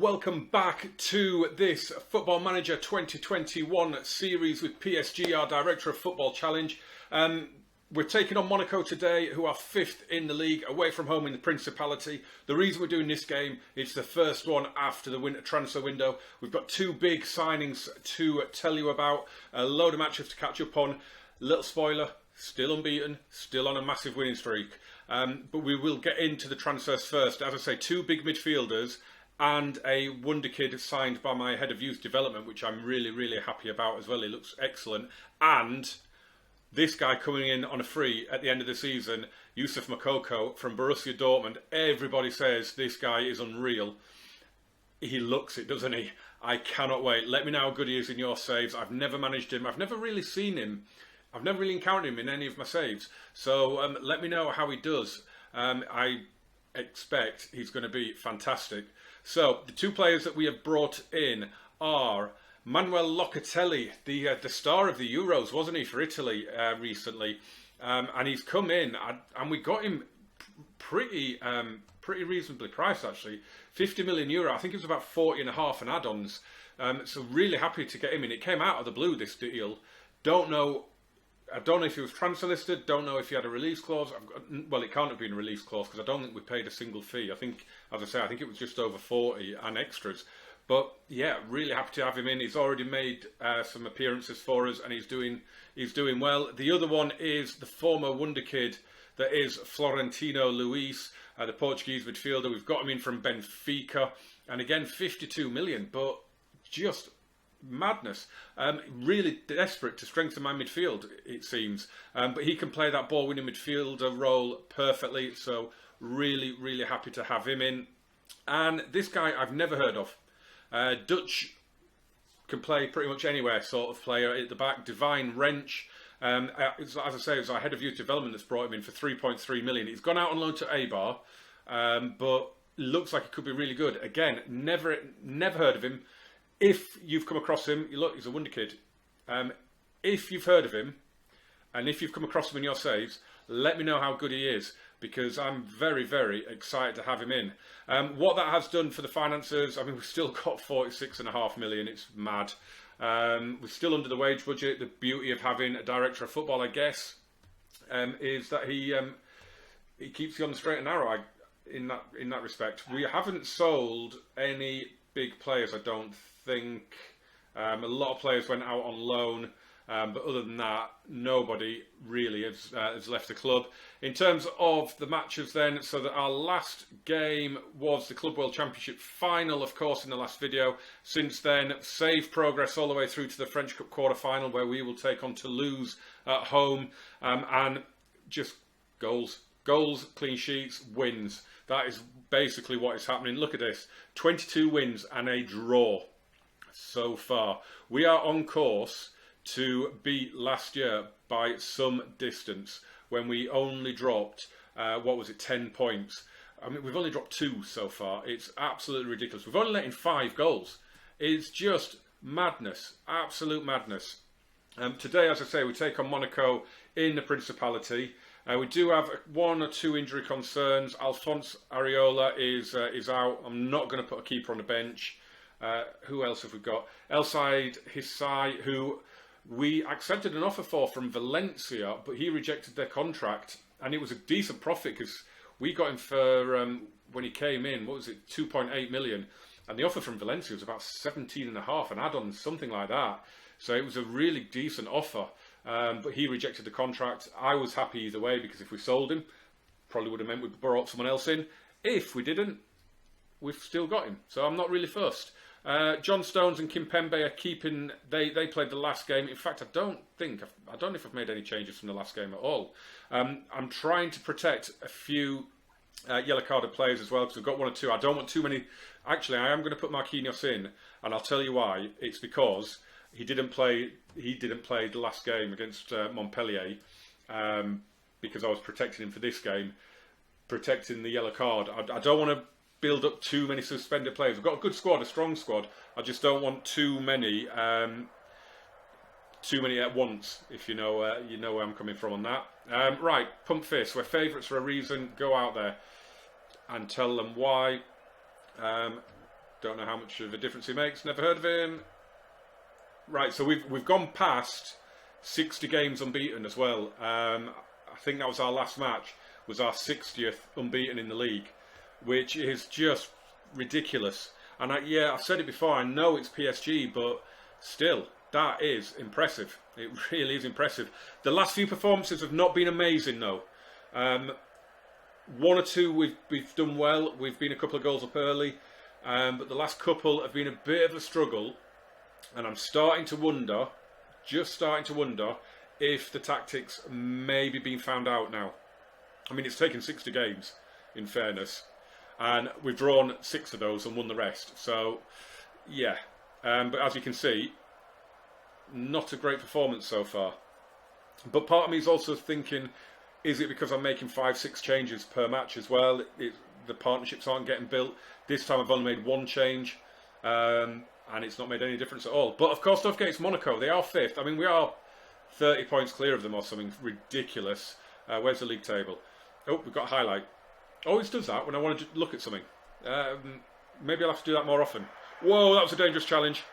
and welcome back to this Football Manager 2021 series with PSG, our Director of Football Challenge. We're taking on Monaco today, who are 5th in the league, away from home in the Principality. The reason we're doing this game, it's the first one after the winter transfer window. We've got two big signings to tell you about, a load of matches to catch up on. Little spoiler, still unbeaten, still on a massive winning streak. But we will get into the transfers first. As I say, two big midfielders and a wonder kid signed by my head of youth development, which I'm really happy about as well. He looks excellent. And this guy coming in on a free at the end of the season, Youssef Moukoko from Borussia Dortmund. Everybody says this guy is unreal. He looks it, doesn't he? I cannot wait. Let me know how good he is in your saves. I've never managed him. I've never really seen him. I've never really encountered him in any of my saves. So let me know how he does. I expect he's going to be fantastic. So the two players that we have brought in are Manuel Locatelli, the star of the Euros, wasn't he, for Italy recently? And he's come in, and we got him pretty reasonably priced, actually. 50 million euro. I think it was about 40 and a half in add-ons. So really happy to get him in. It came out of the blue, this deal. I don't know if he was transfer listed, don't know if he had a release clause. Well, it can't have been a release clause because I don't think we paid a single fee. I think, as I say, I think it was just over 40 and extras. But yeah, really happy to have him in. He's already made some appearances for us and he's doing well. The other one is the former wonder kid that is Florentino Luis, the Portuguese midfielder. We've got him in from Benfica. And again, 52 million, but just madness. Really desperate to strengthen my midfield, it seems. But he can play that ball-winning midfielder role perfectly. So really happy to have him in. And this guy I've never heard of. Dutch, can play pretty much anywhere sort of player at the back. Divine Wrench. As I say, it was our head of youth development that's brought him in for 3.3 million. He's gone out on loan to Eibar, but looks like he could be really good. Again, never heard of him. If you've come across him, look, he's a wonder kid. If you've heard of him, and if you've come across him in your saves, let me know how good he is, because I'm very excited to have him in. What that has done for the finances, I mean, we've still got 46.5 million. It's mad. We're still under the wage budget. The beauty of having a director of football, I guess, is that he keeps you on the straight and narrow. In that respect, we haven't sold any big players, I don't think. A lot of players went out on loan, but other than that, nobody really has left the club. In terms of the matches then, so that our last game was the Club World Championship final, of course, in the last video. Since then, save progress all the way through to the French Cup quarter-final, where we will take on Toulouse at home, and just goals, clean sheets, wins. That is basically what is happening. Look at this, 22 wins and a draw so far. We are on course to beat last year by some distance when we only dropped, 10 points. I mean, we've only dropped 2 so far. It's absolutely ridiculous. We've only let in 5 goals. It's just madness, absolute madness. Today, as I say, we take on Monaco in the Principality. We do have 1 or 2 injury concerns. Alphonse Areola is out. I'm not going to put a keeper on the bench. Who else have we got? El Said Hissai, who we accepted an offer for from Valencia, but he rejected their contract. And it was a decent profit because we got him for, when he came in, 2.8 million. And the offer from Valencia was about 17.5, an add-on, something like that. So it was a really decent offer. But he rejected the contract. I was happy either way, because if we sold him, probably would have meant we brought someone else in. If we didn't, we've still got him. So I'm not really fussed. John Stones and Kimpembe are keeping. They played the last game. In fact, I don't know if I've made any changes from the last game at all. I'm trying to protect a few yellow carded players as well, because we've got 1 or 2. I don't want too many. Actually, I am going to put Marquinhos in, and I'll tell you why. It's because he didn't play the last game against Montpellier, because I was protecting him for this game, protecting the yellow card. I don't want to build up too many suspended players. We've got a good squad, a strong squad. I just don't want too many at once, if you know where I'm coming from on that. Right, Pump Fist, we're favourites for a reason. Go out there and tell them why. Don't know how much of a difference he makes. Never heard of him. Right, so we've gone past 60 games unbeaten as well. I think that was our last match, was our 60th unbeaten in the league, which is just ridiculous. And I've said it before, I know it's PSG, but still, that is impressive. It really is impressive. The last few performances have not been amazing, though. One or two we've done well. We've been a couple of goals up early. But the last couple have been a bit of a struggle. And I'm starting to wonder, just starting to wonder, if the tactics may be being found out now. I mean, it's taken 60 games, in fairness. And we've drawn 6 of those and won the rest. So, yeah. But as you can see, not a great performance so far. But part of me is also thinking, is it because I'm making 5-6 changes per match as well? The partnerships aren't getting built. This time I've only made 1 change. And it's not made any difference at all. But of course, don't forget it's Monaco. They are 5th. I mean, we are 30 points clear of them or something ridiculous. Where's the league table? Oh, we've got a highlight. Always does that when I want to look at something. Maybe I'll have to do that more often. Whoa, that was a dangerous challenge.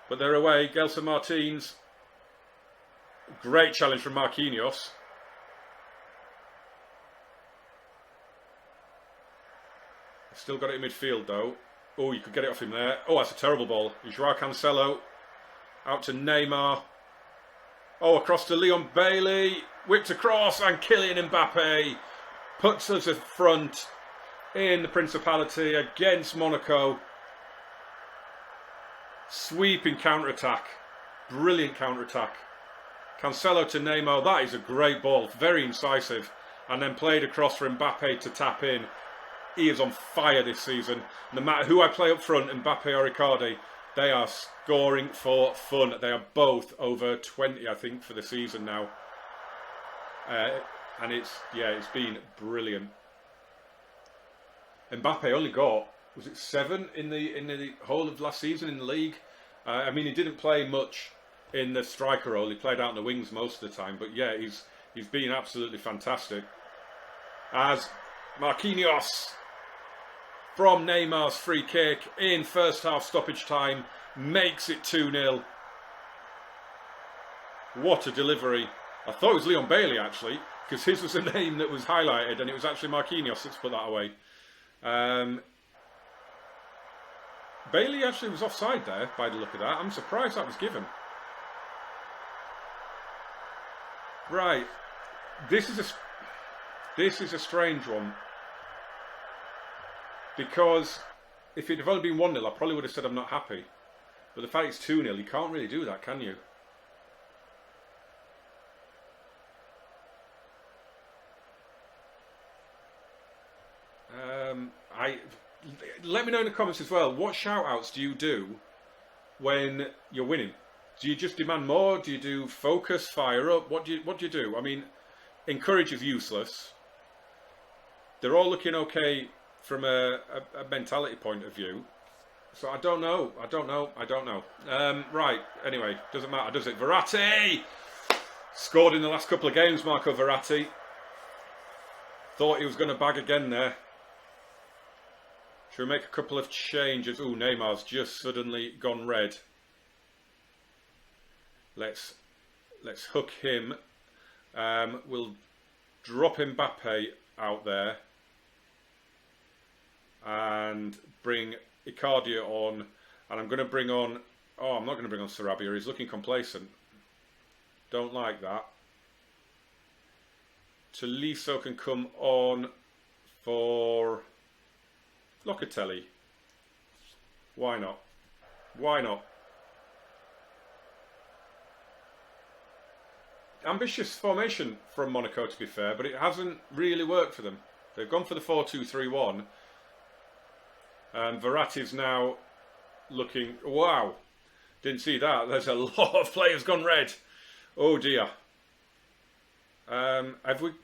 But they're away. Gelson Martins. Great challenge from Marquinhos. Still got it in midfield though. Oh, you could get it off him there. Oh, that's a terrible ball. Joao Cancelo. Out to Neymar. Oh, across to Leon Bailey. Whipped across, and Kylian Mbappe puts us at front in the Principality against Monaco. Sweeping counter-attack. Brilliant counter-attack. Cancelo to Neymar. That is a great ball. Very incisive. And then played across for Mbappe to tap in. He is on fire this season. No matter who I play up front, Mbappe or Icardi, they are scoring for fun. They are both over 20, I think, for the season now. And it's been brilliant. Mbappe only got, was it 7 in the whole of last season in the league? I mean, he didn't play much in the striker role. He played out in the wings most of the time. But yeah, he's been absolutely fantastic. As Marquinhos, from Neymar's free kick in first half stoppage time, makes it 2-0. What a delivery. I thought it was Leon Bailey actually, because his was a name that was highlighted and it was actually Marquinhos that's put that away. Bailey actually was offside there by the look of that. I'm surprised that was given. Right. This is a strange one. Because if it had only been 1-0, I probably would have said I'm not happy. But the fact it's 2-0, you can't really do that, can you? Let me know in the comments as well, what shout-outs do you do when you're winning? Do you just demand more? Do you do focus, fire up? What do you do? I mean, encourage is useless. They're all looking okay from a mentality point of view. So I don't know. Right, anyway, doesn't matter, does it? Verratti! Scored in the last couple of games, Marco Verratti. Thought he was going to bag again there. Should we make a couple of changes? Ooh, Neymar's just suddenly gone red. Let's hook him. We'll drop Mbappe out there. And bring Icardi on, and I'm going to bring on. Oh, I'm not going to bring on Sarabia. He's looking complacent. Don't like that. Tolisso can come on for Locatelli. Why not? Why not? Ambitious formation from Monaco, to be fair, but it hasn't really worked for them. They've gone for the 4-2-3-1. And Verratti's now looking... Wow. Didn't see that. There's a lot of players gone red. Oh dear.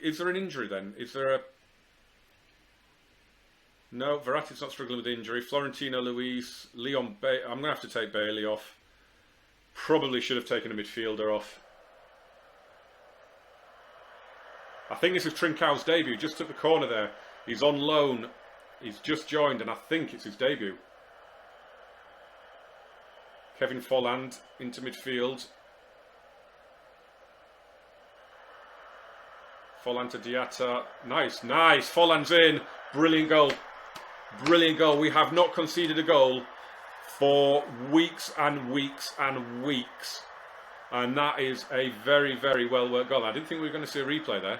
Is there an injury then? Is there a... No, Verratti's not struggling with injury. Florentino Luis, Leon Bailey. I'm going to have to take Bailey off. Probably should have taken a midfielder off. I think this is Trincão's debut. Just took the corner there. He's on loan. He's just joined, and I think it's his debut. Kevin Folland into midfield. Folland to Diatta. Nice, nice. Folland's in. Brilliant goal. Brilliant goal. We have not conceded a goal for weeks and weeks and weeks. And that is a very, very well worked goal. I didn't think we were going to see a replay there.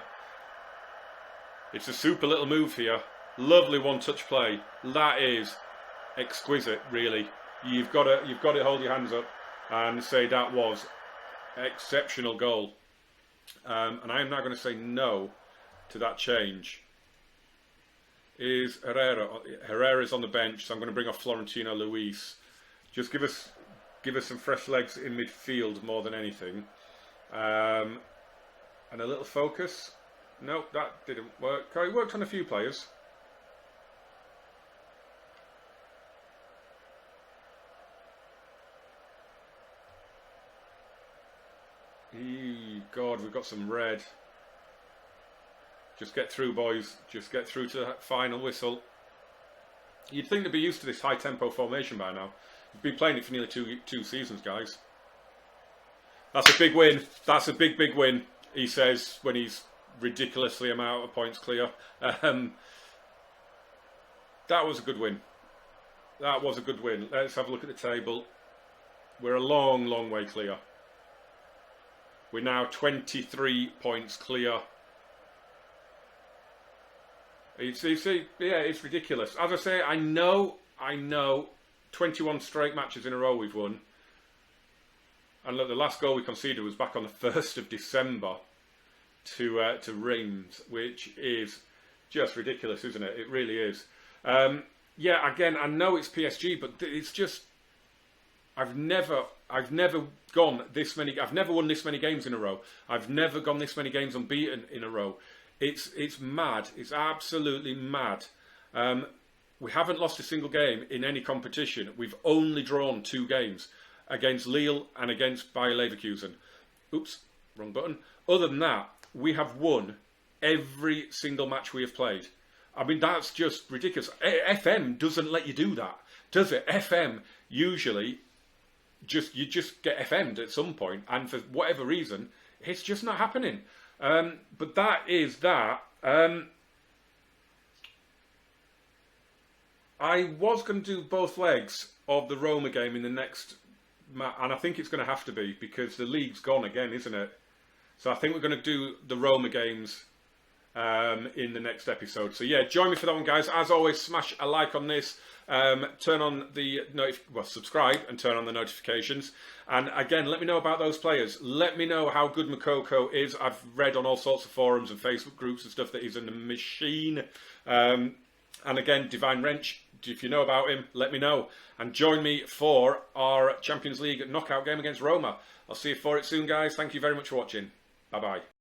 It's a super little move here. Lovely one-touch play. That is exquisite, really. You've got to hold your hands up and say that was exceptional goal. And I am now going to say no to that change. Is Herrera? Herrera's on the bench, so I'm going to bring off Florentino Luis. Just give us some fresh legs in midfield more than anything, and a little focus. Nope, that didn't work. It worked on a few players. God, we've got some red. Just get through, boys. Just get through to that final whistle. You'd think they'd be used to this high-tempo formation by now. You've been playing it for nearly two seasons, guys. That's a big win. That's a big, big win, he says, when he's ridiculously amount of points clear. That was a good win. That was a good win. Let's have a look at the table. We're a long, long way clear. We're now 23 points clear. It's ridiculous. As I say, I know 21 straight matches in a row we've won. And look, the last goal we conceded was back on the 1st of December to Reims, which is just ridiculous, isn't it? It really is. Yeah, again, I know it's PSG, but it's just I've never gone this many. I've never won this many games in a row. I've never gone this many games unbeaten in a row. It's mad. It's absolutely mad. We haven't lost a single game in any competition. We've only drawn 2 games against Lille and against Bayer Leverkusen. Oops, wrong button. Other than that, we have won every single match we have played. I mean, that's just ridiculous. FM doesn't let you do that, does it? FM usually you just get FM'd at some point, and for whatever reason, it's just not happening. But that is that. I was going to do both legs of the Roma game in the next match, and I think it's going to have to be because the league's gone again, isn't it? So I think we're going to do the Roma games in the next episode. So yeah, join me for that one, guys. As always, smash a like on this. Turn on the subscribe and turn on the notifications. And again, let me know about those players. Let me know how good Moukoko is. I've read on all sorts of forums and Facebook groups and stuff that he's in the machine. And again, Divine Wrench, if you know about him, let me know. And join me for our Champions League knockout game against Roma. I'll see you for it soon, guys. Thank you very much for watching. Bye-bye.